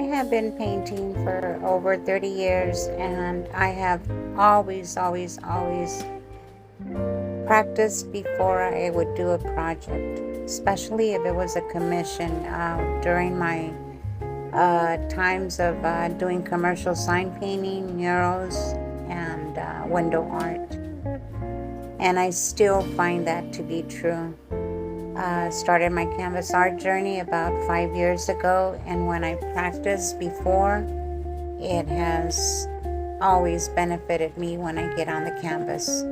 have been painting for over 30 years, and I have always practiced before I would do a project, especially if it was a commission. During my times of doing commercial sign painting, murals, and window art. And I still find that to be true. Started my canvas art journey about 5 years ago, and when I practiced before, it has always benefited me when I get on the canvas.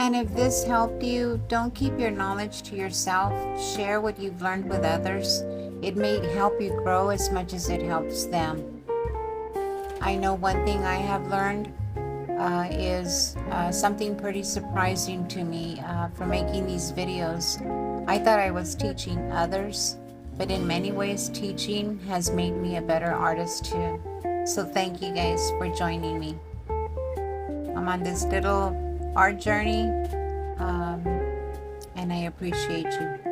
And if this helped you, don't keep your knowledge to yourself. Share what you've learned with others. It may help you grow as much as it helps them. I know one thing I have learned is something pretty surprising to me for making these videos. I thought I was teaching others, but in many ways teaching has made me a better artist too. So thank you guys for joining me. I'm on this little art journey, and I appreciate you.